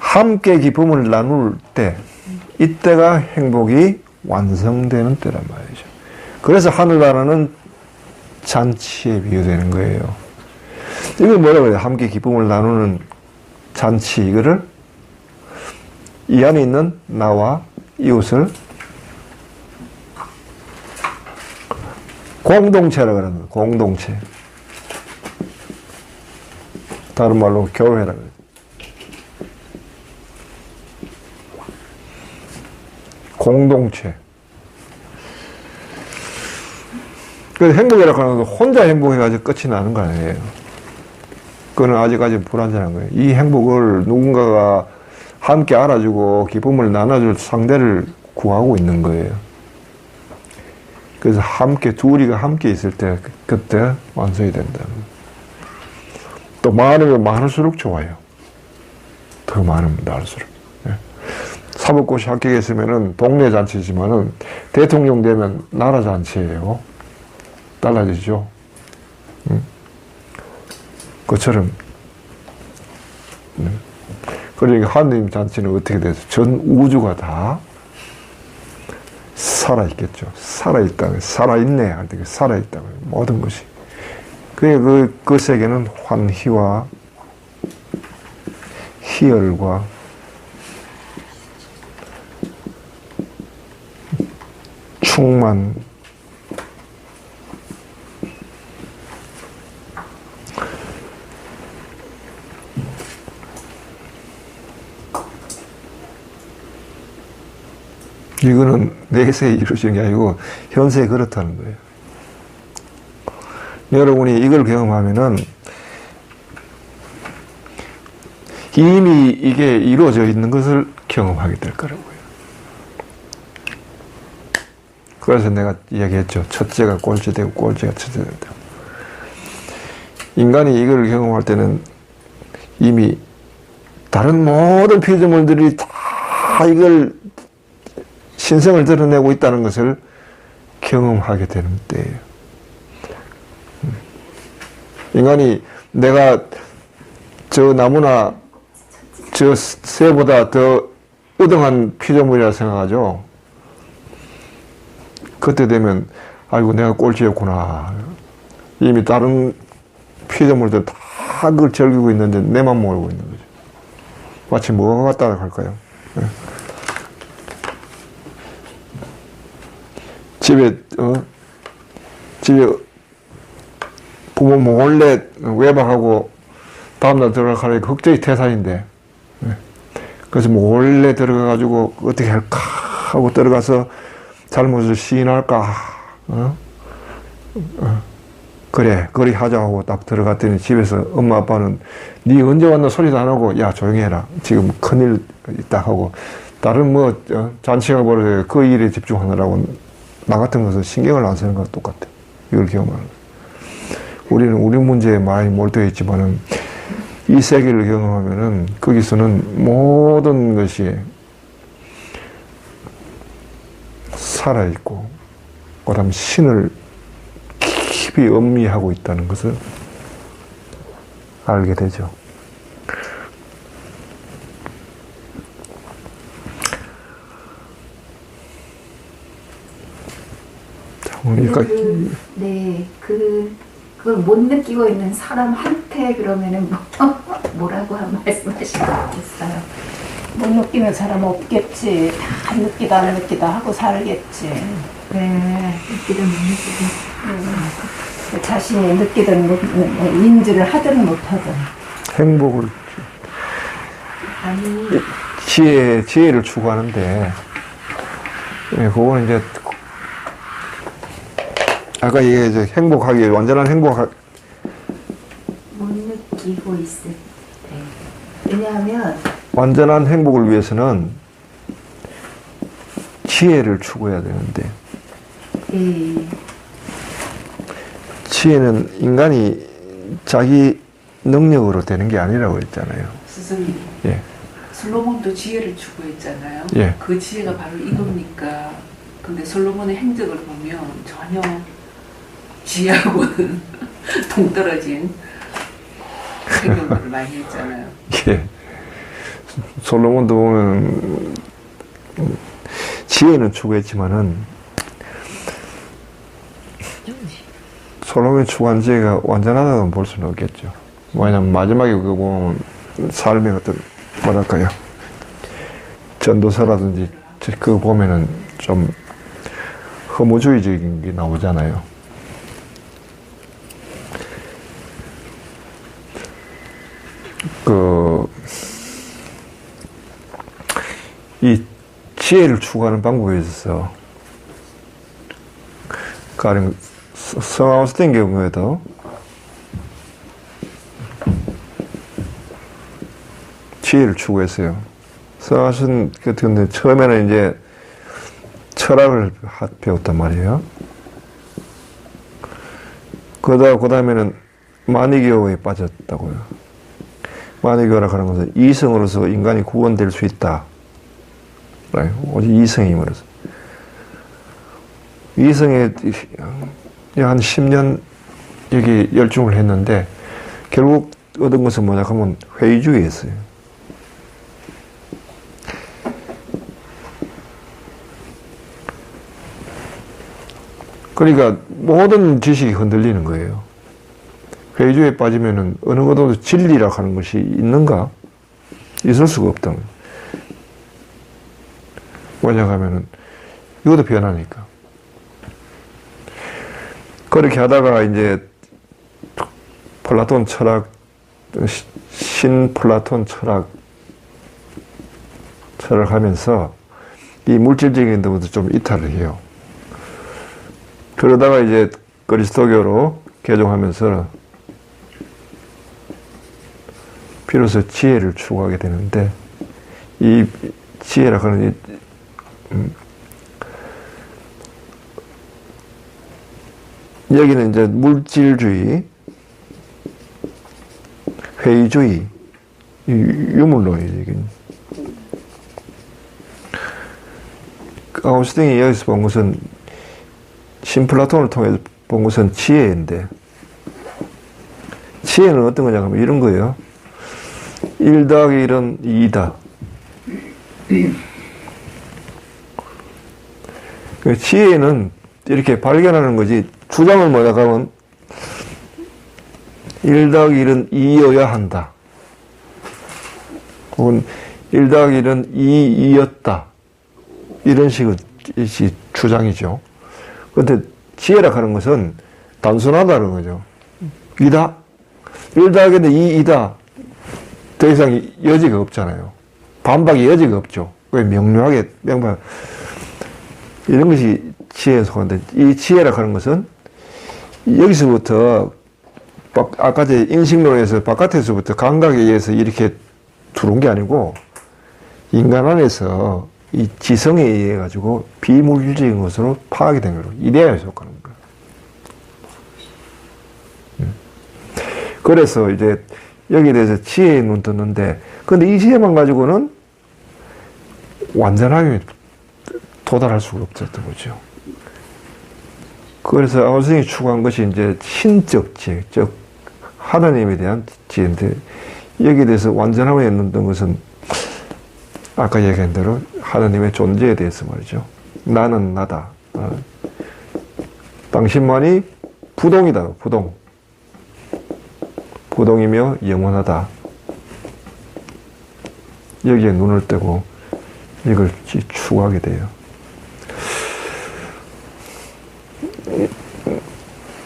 함께 기쁨을 나눌 때 이때가 행복이 완성되는 때란 말이죠. 그래서 하늘나라는 잔치에 비유되는 거예요. 이걸 뭐라고 해요? 함께 기쁨을 나누는 잔치. 이거를 이 안에 있는 나와 이웃을 공동체라고 하는 거예요. 공동체. 다른 말로 교회라고 해요. 공동체. 그래서 행복이라고 하는 건 혼자 행복해가지고 끝이 나는 거 아니에요. 그거는 아직까지 불완전한 거예요. 이 행복을 누군가가 함께 알아주고 기쁨을 나눠줄 상대를 구하고 있는 거예요. 그래서 함께, 둘이가 함께 있을 때, 그때 완성이 된다. 또 많으면 많을수록 좋아요. 더 많으면 많을수록. 사법고시 합격했으면은 동네 잔치지만은 대통령 되면 나라 잔치예요. 달라지죠. 그처럼. 그러니까 하느님 잔치는 어떻게 돼서 전 우주가 다 살아있겠죠. 살아있다. 살아있네. 할 때 살아있다. 모든 것이. 그 세계는 환희와 희열과 충만, 이거는 내세에 이루어진 게 아니고 현세에 그렇다는 거예요. 여러분이 이걸 경험하면은 이미 이게 이루어져 있는 것을 경험하게 될 거라고요. 그래서 내가 이야기했죠. 첫째가 꼴찌되고 꼴찌가 첫째 된다. 인간이 이걸 경험할 때는 이미 다른 모든 피조물들이 다 이걸 신성을 드러내고 있다는 것을 경험하게 되는 때예요. 인간이 내가 저 나무나 저 새보다 더 우등한 피조물이라 생각하죠. 그때 되면 아이고 내가 꼴찌였구나. 이미 다른 피조물들 다 그걸 즐기고 있는데 내만 모르고 있는 거죠. 마치 뭐가 같다 할까요? 집에 부모 몰래 외박하고 다음날 들어가려니까 걱정이 태산인데, 그래서 몰래 들어가가지고 어떻게 할까 하고 들어가서 잘못을 시인할까, 그래 하자 하고 딱 들어갔더니 집에서 엄마 아빠는 네 언제 왔나 소리도 안 하고 야 조용히 해라 지금 큰일 있다 하고 다른 잔치가 벌어져요. 그 일에 집중하느라고 나 같은 것은 신경을 안 쓰는 것과 똑같아. 이걸 경험하는 거예요. 우리는 우리 문제에 많이 몰두해 있지만은 이 세계를 경험하면은 거기서는 모든 것이 살아있고 그다음 신을 깊이 음미하고 있다는 것을 알게 되죠. 그러니까 그걸 못 느끼고 있는 사람한테 그러면은 뭐라고 말씀하시면 좋겠어요? 못 느끼는 사람 없겠지. 다 느끼다 안 느끼다 하고 살겠지. 네, 느끼든 못 느끼든. 자신이 느끼든 인지를 하든 못하든. 행복을 아니 지혜를 추구하는데 그거는 이제 아까 이게 이제 행복하기 완전한 못 느끼고 있을 때. 왜냐하면 완전한 행복을 위해서는 지혜를 추구해야 되는데 지혜는 인간이 자기 능력으로 되는 게 아니라고 했잖아요. 스승님. 예. 솔로몬도 지혜를 추구했잖아요. 예. 그 지혜가 바로 이겁니까? 근데 솔로몬의 행적을 보면 전혀 지혜하고는 동떨어진 행동들을 많이 했잖아요. 예. 솔로몬도 보면 지혜는 추구했지만은 솔로몬이 추구한 지혜가 완전하다고 볼 수는 없겠죠. 왜냐면 마지막에 그거 보면 삶의 어떤 뭐랄까요, 전도서라든지 그거 보면은 좀 허무주의적인 게 나오잖아요. 이 지혜를 추구하는 방법에 있어서 가령 성아우스틴 경우에도 지혜를 추구했어요. 성아우스틴 같은 경우는 처음에는 이제 철학을 배웠단 말이에요. 그 다음에는 마니교에 빠졌다고요. 마니교라 하는 것은 이성으로서 인간이 구원될 수 있다. 오직 이성의 힘으로서. 이성에 한 10년 여기 열중을 했는데 결국 얻은 것은 뭐냐 하면 회의주의였어요. 그러니까 모든 지식이 흔들리는 거예요. 회의주의에 빠지면은 어느 것도 진리라 하는 것이 있는가? 있을 수가 없다. 왜냐하면은 이것도 변하니까. 그렇게 하다가 이제 플라톤 철학, 신플라톤 철학을 하면서 이 물질적인 것부터 좀 이탈을 해요. 그러다가 이제 그리스도교로 개종하면서 비로소 지혜를 추구하게 되는데, 이 지혜라 하는 여기는 이제 물질주의, 회의주의, 유물론이에요. 아우스틴이 여기서 본 것은, 신플라톤을 통해서 본 것은 지혜인데, 지혜는 어떤 거냐 하면 이런 거예요. 1 더하기 1은 2다. 지혜는 이렇게 발견하는 거지, 주장을 뭐냐 하면 1 더하기 1은 2여야 한다. 혹은 1 더하기 1은 2였다. 이런 식의 주장이죠. 그런데 지혜라 하는 것은 단순하다는 거죠. 2다. 1 더하기 1은 2이다. 더 이상 여지가 없잖아요. 반박의 여지가 없죠. 왜 명료하게, 이런 것이 지혜에 속한데, 이 지혜라 하는 것은 여기서부터 아까 제 인식론에서 바깥에서부터 감각에 의해서 이렇게 들어온 게 아니고 인간 안에서 이 지성에 의해 가지고 비물질적인 것으로 파악이 된 거로 이데아에 속하는 거예요. 그래서 이제 여기에 대해서 지혜의 눈 떴는데, 근데 이 지혜만 가지고는 완전하게 도달할 수가 없었던 거죠. 그래서 아우스틴이 추구한 것이 이제 신적 지혜, 즉 하나님에 대한 지혜인데, 여기에 대해서 완전함을 얻는 것은 아까 얘기한 대로 하나님의 존재에 대해서 말이죠. 나는 나다. 당신만이 부동이다. 부동이며 영원하다. 여기에 눈을 떼고 이걸 추구하게 돼요.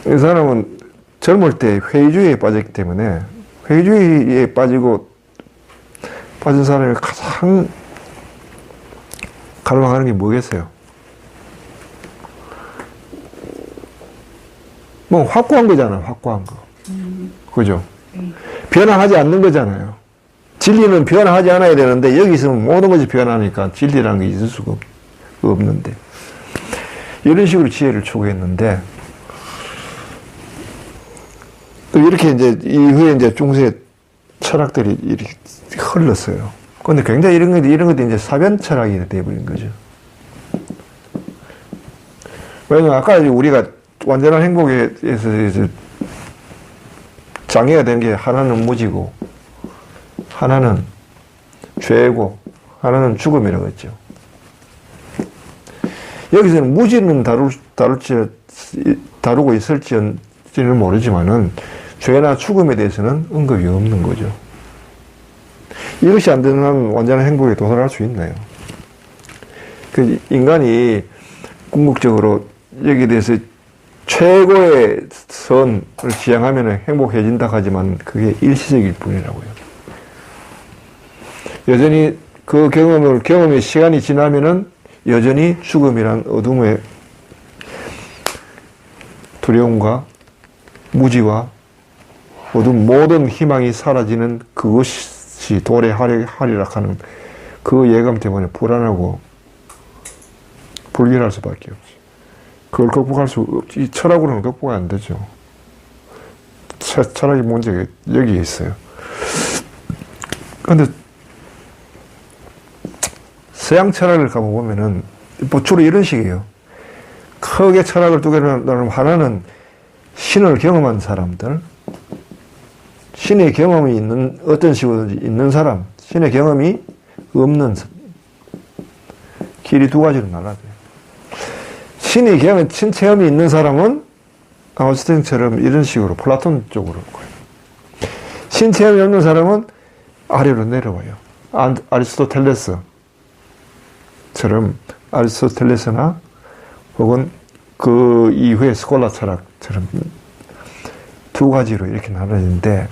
이 사람은 젊을 때 회의주의에 빠졌기 때문에, 회의주의에 빠진 사람이 가장 갈망하는 게 뭐겠어요? 뭐 확고한 거잖아, 확고한 거. 그죠? 변화하지 않는 거잖아요. 진리는 변화하지 않아야 되는데, 여기 있으면 모든 것이 변하니까 진리라는 게 있을 수가 없는데. 이런 식으로 지혜를 추구했는데, 또 이렇게 이제 이후에 이제 중세 철학들이 이렇게 흘렀어요. 근데 굉장히 이런 것도 이제 사변 철학이 되어버린 거죠. 왜냐면 아까 우리가 완전한 행복에 대해서 장애가 된 게 하나는 무지고, 하나는 죄고 하나는 죽음이라고 했죠. 여기서는 무지는 다루고 있을지는 모르지만은 죄나 죽음에 대해서는 언급이 없는 거죠. 이것이 안 되는 한 완전한 행복에 도달할 수 있나요? 그 인간이 궁극적으로 여기에 대해서 최고의 선을 지향하면 행복해진다 하지만 그게 일시적일 뿐이라고요. 여전히 그 경험의 시간이 지나면은 여전히 죽음이란 어둠의 두려움과 무지와 어둠 모든 희망이 사라지는 그것이 도래하리라 하는 그 예감 때문에 불안하고 불길할 수밖에 없지. 그걸 극복할 수 없지. 철학으로는 극복 안 되죠. 철학의 문제가 여기에 있어요. 그런데 서양 철학을 가보면은 뭐 주로 이런 식이에요. 크게 철학을 두 개로 나누면 하나는 신을 경험한 사람들, 신의 경험이 있는 어떤 식으로든지 있는 사람, 신의 경험이 없는 길이 두 가지로 나눠져요. 신의 경험, 신체험이 있는 사람은 아우스틴처럼 이런 식으로 플라톤 쪽으로 가요. 신체험이 없는 사람은 아래로 내려와요. 아리스토텔레스처럼 아리스토텔레스나 혹은 그 이후에 스콜라 철학처럼 두 가지로 이렇게 나눠지는데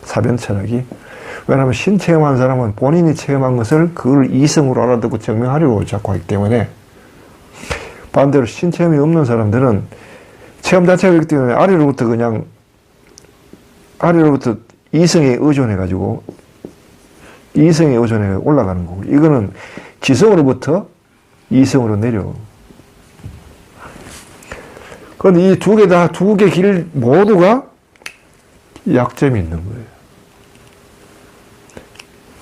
사변 철학이 왜냐하면 신체험한 사람은 본인이 체험한 것을 그걸 이성으로 알아듣고 증명하려고 자꾸 하기 때문에 반대로 신체험이 없는 사람들은 체험 자체가 있기 때문에 아래로부터 이성에 의존해 올라가는 거고 이거는 지성으로부터 이성으로 내려오고 그런데 이 두 개 길 모두가 약점이 있는 거예요.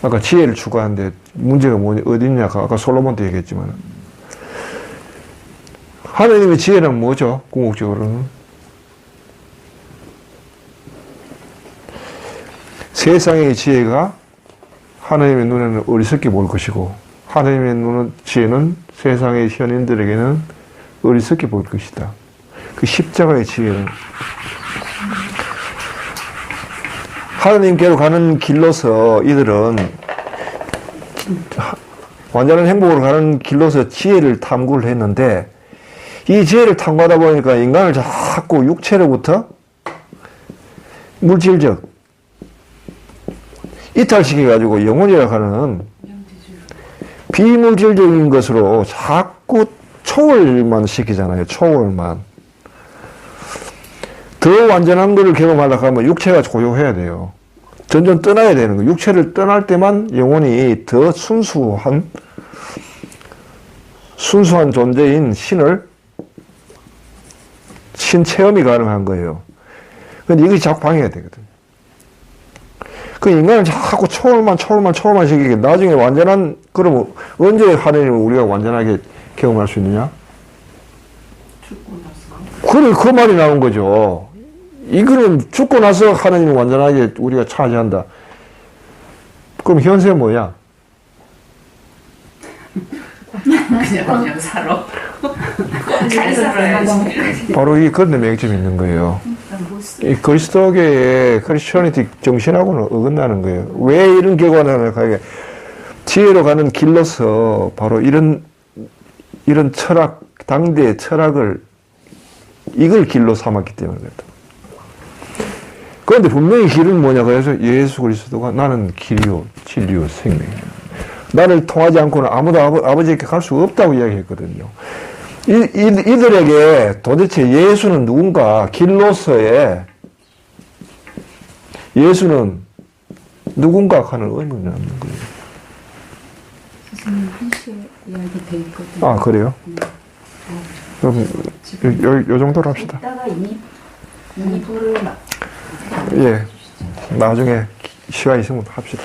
아까 지혜를 추구하는데 문제가 어디냐 아까 솔로몬도 얘기했지만 하나님의 지혜는 뭐죠? 궁극적으로는 세상의 지혜가 하나님의 눈에는 어리석게 보일 것이고 하나님의 지혜는 세상의 현인들에게는 어리석게 보일 것이다. 그 십자가의 지혜는 하나님께로 가는 길로서 이들은 완전한 행복으로 가는 길로서 지혜를 탐구를 했는데 이 지혜를 탐구하다 보니까 인간을 자꾸 육체로부터 물질적 이탈시켜가지고 영혼이라 하는 비물질적인 것으로 자꾸 초월만 시키잖아요. 초월만. 더 완전한 것을 경험하려고 하면 육체가 고요해야 돼요. 점점 떠나야 되는 거예요. 육체를 떠날 때만 영혼이 더 순수한 존재인 신체험이 가능한 거예요. 근데 이것이 자꾸 방해가 되거든요. 그 인간은 자꾸 초월만 시키게 나중에 그러면 언제 하나님을 우리가 완전하게 경험할 수 있느냐? 죽고 나서. 그래, 그 말이 나온 거죠. 이거는 죽고 나서 하나님을 완전하게 우리가 차지한다. 그럼 현세 뭐야? 그냥 살아. 잘 살아야지. 바로 이 그런 데 맹점이 있는 거예요. 이 그리스도교의 크리스천리티 정신하고는 어긋나는 거예요. 왜 이런 결과를 가게? 지혜로 가는 길로서 바로 이런 철학, 당대의 철학을 이걸 길로 삼았기 때문에 그렇다. 그런데 분명히 길은 뭐냐? 그래서 예수 그리스도가 나는 길이요, 진리요, 생명이요. 나를 통하지 않고는 아무도 아버지에게 갈 수 없다고 이야기했거든요. 이들에게 도대체 예수는 누군가, 길로서의 예수는 누군가 하는 의문이 남는 거예요. 선생님 한시에 이야기 돼 있거든요. 아, 그래요? 그럼 요 정도로 합시다. 이따가 2부를 예, 나중에 시간 있으면 합시다.